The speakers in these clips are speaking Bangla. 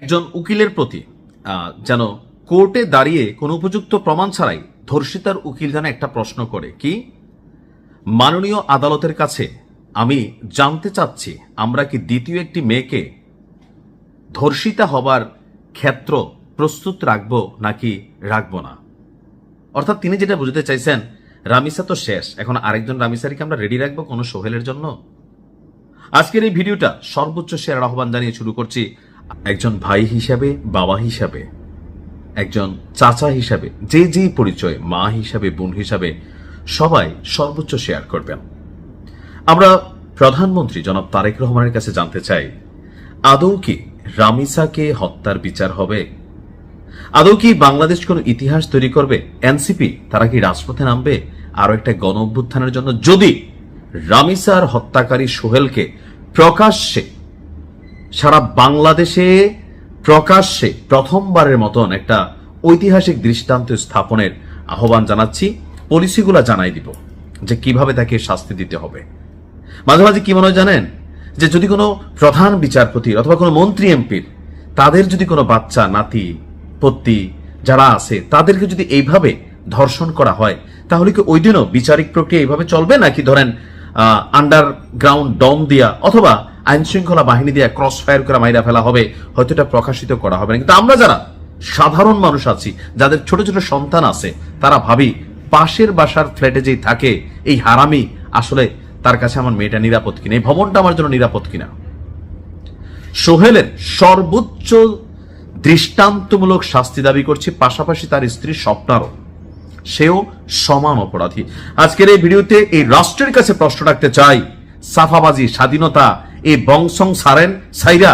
একজন উকিলের প্রতি যেন কোর্টে দাঁড়িয়ে কোনো উপযুক্ত প্রমাণ ছাড়াই ধর্ষিতার উকিল যেন একটা প্রশ্ন করে, কি মাননীয় আদালতের কাছে আমি জানতে চাচ্ছি, আমরা কি দ্বিতীয় একটি মেয়েকে ধর্ষিতা হবার ক্ষেত্র প্রস্তুত রাখবো নাকি রাখবো না। অর্থাৎ তিনি যেটা বুঝতে চাইছেন, রামিসা তো শেষ, এখন আরেকজন রামিসারিকে আমরা রেডি রাখবো কোনো সোহেলের জন্য। আজকের এই ভিডিওটা সর্বোচ্চ শেয়ার আহ্বান জানিয়ে শুরু করছি। একজন ভাই হিসাবে, বাবা হিসাবে, একজন চাচা হিসাবে, যে যেই পরিচয়, মা হিসাবে, বোন হিসাবে, সবাই সর্বোচ্চ শেয়ার করবেন। আমরা প্রধানমন্ত্রী জনাব তারেক রহমানের কাছে জানতে চাই, আদৌ কি রামিসাকে হত্যার বিচার হবে? আদৌ কি বাংলাদেশ কোন ইতিহাস তৈরি করবে? এনসিপি তারা কি রাজপথে নামবে আরো একটা গণ অভ্যুত্থানের জন্য, যদি রামিসার হত্যাকারী সোহেলকে প্রকাশ্যে সারা বাংলাদেশে প্রকাশ্যে প্রথমবারের মতন একটা ঐতিহাসিক দৃষ্টান্ত স্থাপনের আহ্বান জানাচ্ছি। পলিসিগুলা জানাই দিব যে কিভাবে তাকে শাস্তি দিতে হবে। মাঝে মাঝে কি মনে হয় জানেন, যে যদি কোনো প্রধান বিচারপতি অথবা কোনো মন্ত্রী এমপির তাদের যদি কোনো বাচ্চা নাতি পত্তি যারা আছে তাদেরকে যদি এইভাবে ধর্ষণ করা হয়, তাহলে কি ওই দিনও বিচারিক প্রক্রিয়া এইভাবে চলবে, নাকি ধরেন আন্ডারগ্রাউন্ড ডম দিয়া অথবা আইন শৃঙ্খলা বাহিনী দিয়ে ক্রস ফায়ার করে মাইরা ফেলা হবে, হয়তো এটা প্রকাশিত করা হবে না। কিন্তু আমরা যারা সাধারণ মানুষ আছি, যাদের ছোট ছোট সন্তান আছে, তারা ভাবি পাশের বাসার ফ্ল্যাটে যেই থাকে এই হারামি, আসলে তার কাছে আমার মেয়েটা নিরাপদ কিনা, এই ভবনটা আমার জন্য নিরাপদ কিনা। সোহেলের সর্বোচ্চ দৃষ্টান্তমূলক শাস্তি দাবি করছি, পাশাপাশি তার স্ত্রী স্বপ্নারও, সেও সমান অপরাধী। আজকের এই ভিডিওতে এই রাষ্ট্রের কাছে প্রশ্ন রাখতে চাই, সাফাবাজি, স্বাধীনতা, এই বংশং সারেন সাইরা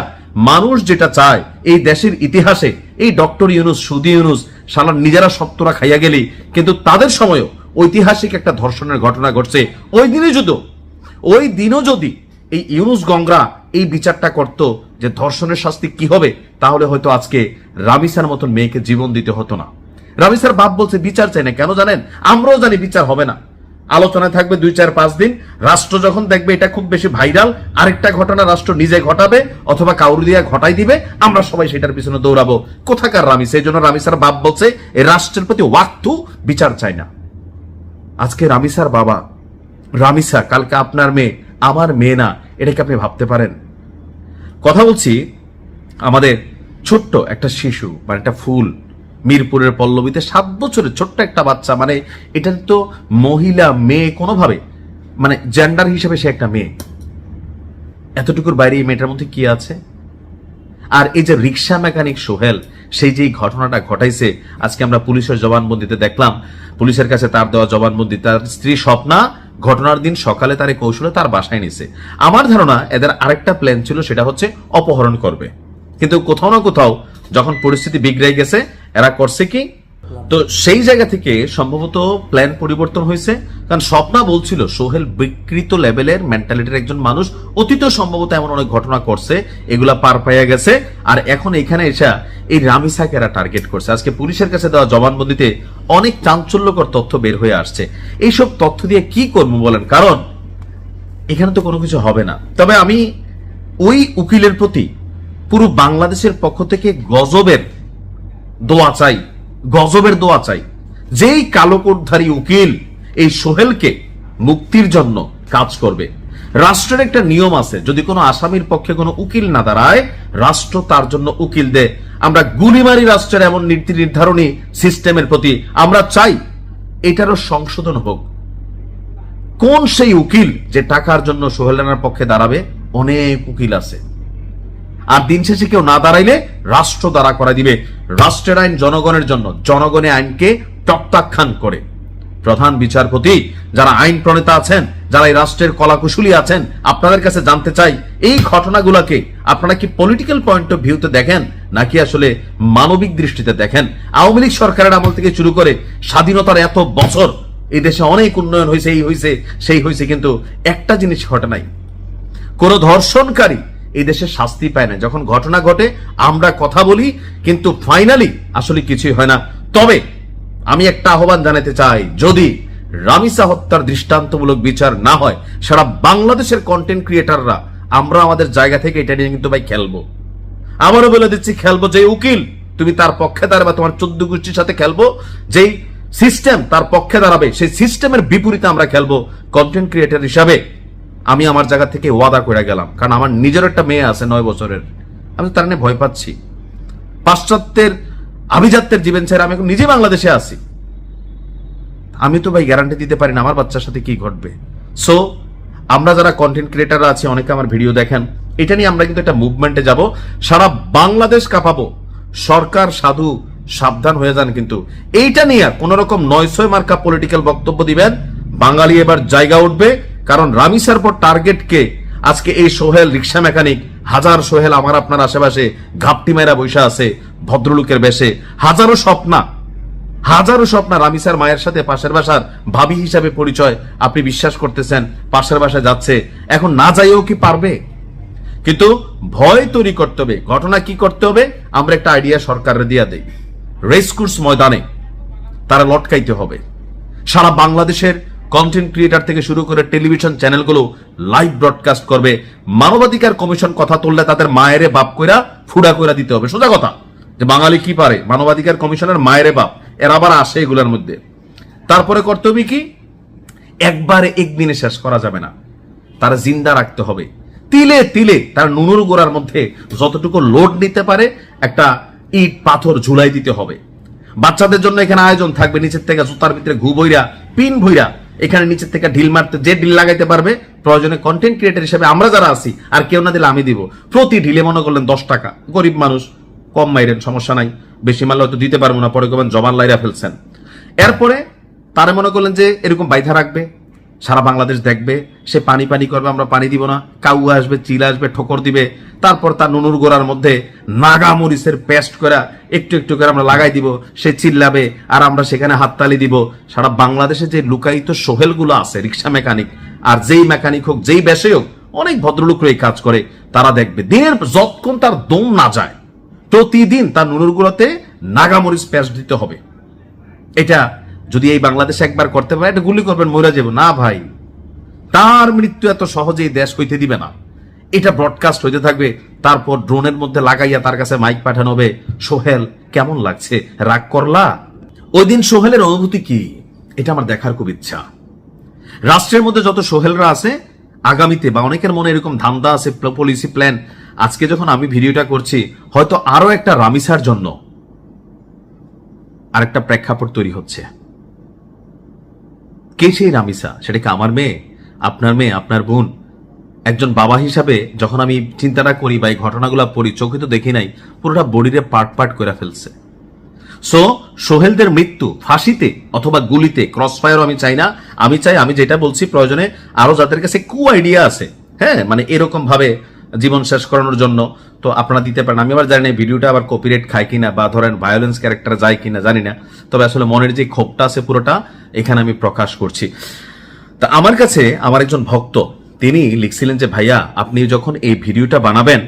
মানুষ যেটা চায় এই দেশের ইতিহাসে, এই ডক্টর ইউনুস, সুদি ইউনুস শালার নিজেরা সত্যরা খাইয়া গেলি, কিন্তু তাদের সময়ও ঐতিহাসিক একটা ধর্ষণের ঘটনা ঘটছে। ওই দিনও যদি এই ইউনুস গংরা এই বিচারটা করত যে ধর্ষণের শাস্তি কি হবে, তাহলে হয়তো আজকে রামিসার মতন মেয়েকে জীবন দিতে হতো না। রামিসার বাপ বলছে বিচার চাই না, কেন জানেন? আমরাও জানি বিচার হবে না, আলোচনায় থাকবে 2-4-5 দিন। রাষ্ট্র যখন দেখবে এটা খুব বেশি ভাইরাল, আরেকটা ঘটনা রাষ্ট্র নিজে ঘটাবে অথবা কাউরি দিয়া ঘটাই দিবে, আমরা সবাই সেটার পিছনে দৌড়াবো। কোথাকার রামিসা? এই জন্য রামিসার বাপ বলছে এই রাষ্ট্রের প্রতি ওয়াক্তু বিচার চাই না। আজকে রামিসার বাবা, রামিসা কালকে আপনার মেয়ে, আমার মেয়ে না, এটাকে আপনি ভাবতে পারেন? কথা বলছি আমাদের ছোট্ট একটা শিশু, মানে একটা ফুল, মিরপুরের পল্লবীতে 7 বছরের ছোট্ট একটা বাচ্চা, মানে এটা তো মহিলা মেয়ে কোনোভাবে, মানে জেন্ডার হিসেবে সে একটা মেয়ে। এতটুকুর বাইরে এই মেয়েটার মধ্যে কি আছে? আর এই যে রিক্সা মেকানিক সোহেল, সেই যে ঘটনাটা ঘটাইছে, আজকে আমরা পুলিশের জবানবন্দিতে দেখলাম, পুলিশের কাছে তার দেওয়া জবানবন্দি, তার স্ত্রী স্বপ্না ঘটনার দিন সকালে তার কৌশলে তার বাসায় নিছে। আমার ধারণা এদের আরেকটা প্ল্যান ছিল, সেটা হচ্ছে অপহরণ করবে। কিন্তু কোথাও না কোথাও যখন পরিস্থিতি বিগড়ে গেছে, এরা করছে কি, তো সেই জায়গা থেকে সম্ভবত প্ল্যান পরিবর্তন হয়েছে। কারণ স্বপ্না বলছিল সোহেল বিকৃত লেভেলের মেন্টালিটির একজন মানুষ, অতীতেও সম্ভবত এমন অনেক ঘটনা করছে, এগুলা পার পাইয়া গেছে, আর এখন এখানে এসে এই রামিসাকে এরা টার্গেট করছে। আজকে পুলিশের কাছে দেওয়া জবানবন্দিতে অনেক চাঞ্চল্যকর তথ্য বের হয়ে আসছে। এইসব তথ্য দিয়ে কি করবো বলেন? কারণ এখানে তো কোনো কিছু হবে না। তবে আমি ওই উকিলের প্রতি পুরো বাংলাদেশের পক্ষ থেকে গজবের দোয়া চাই, যেই কালো কোটধারী উকিল এই সোহেলকে মুক্তির জন্য কাজ করবে। রাষ্ট্রের একটা নিয়ম আছে, যদি কোনো আসামির পক্ষে কোনো উকিল না দাঁড়ায়, রাষ্ট্র তার জন্য উকিল দেয়। আমরা গুলিমারি রাষ্ট্রের এমন নীতি নির্ধারণী সিস্টেমের প্রতি আমরা চাই এটারও সংশোধন হোক। কোন সেই উকিল যে টাকার জন্য সোহেল রানার পক্ষে দাঁড়াবে? অনেক উকিল আছে, আর দিন শেষে কেউ না দাঁড়াইলে রাষ্ট্র দাঁড়া করা দিবে। রাষ্ট্রের আইন জনগণের জন্য, জনগণের আইনকে প্রত্যাখ্যান করে। প্রধান বিচারপতি, যারা আইন প্রণেতা আছেন, যারা এই রাষ্ট্রের কলাকুশলী আছেন, আপনাদের কাছে জানতে চাই, এই ঘটনাগুলোকে আপনারা কি পলিটিক্যাল পয়েন্ট অফ ভিউতে দেখেন, নাকি আসলে মানবিক দৃষ্টিতে দেখেন? আওয়ামী লীগ সরকারের আমল থেকে শুরু করে স্বাধীনতার এত বছর এই দেশে অনেক উন্নয়ন হয়েছে, এই হয়েছে সেই হয়েছে, কিন্তু একটা জিনিস ঘটে নাই, কোন ধর্ষণকারী এই দেশে শাস্তি পায় না। যখন ঘটনা ঘটে আমরা কথা বলি, কিন্তু ফাইনালি আসলে কিছুই হয় না। তবে আমি একটা আহ্বান জানাতে চাই, যদি রামিসা হত্যার দৃষ্টান্তমূলক বিচার না হয়, সারা বাংলাদেশের কন্টেন্ট ক্রিয়েটাররা আমরা আমাদের জায়গা থেকে এটা নিয়ে কিন্তু ভাই খেলবো। আবারও বলে দিচ্ছি, খেলবো যে উকিল তুমি তার পক্ষে দাঁড়াবে, তোমার 14 গোষ্ঠীর সাথে খেলবো, যেই সিস্টেম তার পক্ষে দাঁড়াবে সেই সিস্টেমের বিপরীতে আমরা খেলবো কন্টেন্ট ক্রিয়েটর হিসাবে। আমি আমার জায়গা থেকে ওয়াদা করে গেলাম, কারণ আমার নিজের একটা মেয়ে আছে 9 বছরের, আমি তার নিয়ে ভয় পাচ্ছি। পাশ্চাত্যের আভিজাত্যের জীবন ছেড়ে আমি এখন নিজে বাংলাদেশে আছি, আমি তো ভাই গ্যারান্টি দিতে পারি না আমার বাচ্চার সাথে কি ঘটবে। সো আমরা যারা কন্টেন্ট ক্রিয়েটাররা আছি, অনেকে আমার ভিডিও দেখেন, এটা নিয়ে আমরা কিন্তু একটা মুভমেন্টে যাব, সারা বাংলাদেশ কাঁপাবো। সরকার সাধু সাবধান হয়ে যান, কিন্তু এইটা নিয়ে কোন রকম 900 মার্কা পলিটিক্যাল বক্তব্য দিবেন, বাঙালি এবার জায়গা উঠবে। কারণ রামিসার পর টার্গেট কে? আজকে এই সোহেল রিক্সা মেকানিক, হাজার সোহেল আমার আপনার আশেপাশে ঘাপটি মেরা বৈশা আছে ভদ্রলোকের বেশে, হাজারো স্বপ্ন রামিসার মায়ের সাথে পাশের বাসার ভাবি হিসাবে পরিচয়, আপনি বিশ্বাস করতেছেন পাশের বাসায় যাচ্ছে, এখন না যাইও কি পারবে? কিন্তু ভয় তৈরি করতে হবে। ঘটনা কি করতে হবে? আমরা একটা আইডিয়া সরকারের দিয়া দেই, রেসকোর্স ময়দানে তারা লটকাইতে হবে। সারা বাংলাদেশের কন্টেন্ট ক্রিয়েটার থেকে শুরু করে টেলিভিশন চ্যানেলগুলো লাইভ ব্রডকাস্ট করবে। মানবাধিকার কমিশন কথা তুললে তাদের মায়েরে বাপ কইরা ফুডা কইরা দিতে হবে। সোজা কথা, যে বাঙালি কি পারে, মানবাধিকার কমিশনের মায়েরে বাপ, এর আবার আসে এগুলোর মধ্যে। তারপরে করতে হবে কি? একবারে একদিনে শেষ করা যাবে না, তারা জিন্দা রাখতে হবে। তিলে তিলে তার নুনুর গোড়ার মধ্যে যতটুকু লোড নিতে পারে একটা ইট পাথর ঝুলাই দিতে হবে। বাচ্চাদের জন্য এখানে আয়োজন থাকবে, নিচের থেকে জুতার ভিতরে ঘু বইরা পিন ভইরা এখানে নিচের থেকে ঢিল মারতে, যে ঢিল লাগাইতে পারবে প্রয়োজনে কন্টেন্ট ক্রিয়েটর হিসেবে আমরা যারা আছি, আর কেউ না দিলে আমি দিব। প্রতি ঢিলে মনে করলেন 10 টাকা, গরিব মানুষ কম মাইরেন, সমস্যা নাই, বেশি মারলে হয়তো দিতে পারবো না, পরে কবেন জমান লাইরা ফেলছেন। এরপরে তারা মনে করলেন যে এরকম বাইধা রাখবে, সারা বাংলাদেশ দেখবে, সে পানি করবে, আমরা পানি দিব না, কাউয়া আসবে, চিল আসবে, ঠোকর দিবে, তারপর তার নুনুর গোড়ার মধ্যে নাগা মরিচের পেস্ট করে একটু একটু করে আমরা লাগাই দিব, সে চিল্লাবে আর আমরা সেখানে হাততালি দিব। সারা বাংলাদেশে যে লুকায়িত সোহেলগুলো আছে, রিক্সা মেকানিক, আর যেই মেকানিক হোক, যেই বেশে হোক, অনেক ভদ্রলোকরা এই কাজ করে, তারা দেখবে দিনের যতক্ষণ তার দম না যায় প্রতিদিন তার নুনুর গুলোতে নাগামরিচ পেস্ট দিতে হবে। এটা যদি এই বাংলাদেশে একবার করতে পারে, এটা গুলি করবেন মরে যাব না ভাই, তার মৃত্যু এত সহজেই দেশ হইতে দিবে না। এটা ব্রডকাস্ট হইতে থাকবে, তারপর ড্রোনের মধ্যে লাগাইয়া তার কাছে মাইক পাঠানো হবে, সোহেল কেমন লাগছে, রাগ করলা? ওই দিন সোহেলের অনুভূতি কি, এটা আমার দেখার খুব ইচ্ছা। রাষ্ট্রের মধ্যে যত সোহেলরা আছে, আগামীতে বা অনেকের মনে এরকম ধান্দা আছে, পলিসি প্ল্যান, আজকে যখন আমি ভিডিওটা করছি, হয়তো আরো একটা রামিসার জন্য আরেকটা প্রেক্ষাপট তৈরি হচ্ছে। কে সেই রামিসা? সেটা কি আমার মেয়ে, আপনার মেয়ে, আপনার বোন? একজন বাবা হিসাবে যখন আমি চিন্তাটা করি বা এই ঘটনাগুলো পড়ি, চোখে তো দেখি নাই, পুরোটা বডিরে পার্ট করে ফেলছে। সো সোহেলদের মৃত্যু ফাঁসিতে অথবা গুলিতে, ক্রস ফায়ারও আমি চাই না। আমি চাই, আমি যেটা বলছি, প্রয়োজনে আরো যাদের কাছে আইডিয়া আছে, হ্যাঁ, মানে এরকম ভাবে জীবন শেষ করানোর জন্য, তো আপনারা দিতে পারেন। আমি আবার জানি না ভিডিওটা আবার কপিরাইট খায় কিনা বা ধরেন ভায়োলেন্স ক্যারেক্টার যায় কিনা, জানি না। তবে আসলে মনের যে ক্ষোভটা আছে পুরোটা এখানে আমি প্রকাশ করছি। তা আমার কাছে আমার একজন ভক্ত, তিনি লিখছিলেন যে ভাইয়া আপনি যখন এই ভিডিওটা বানাবেন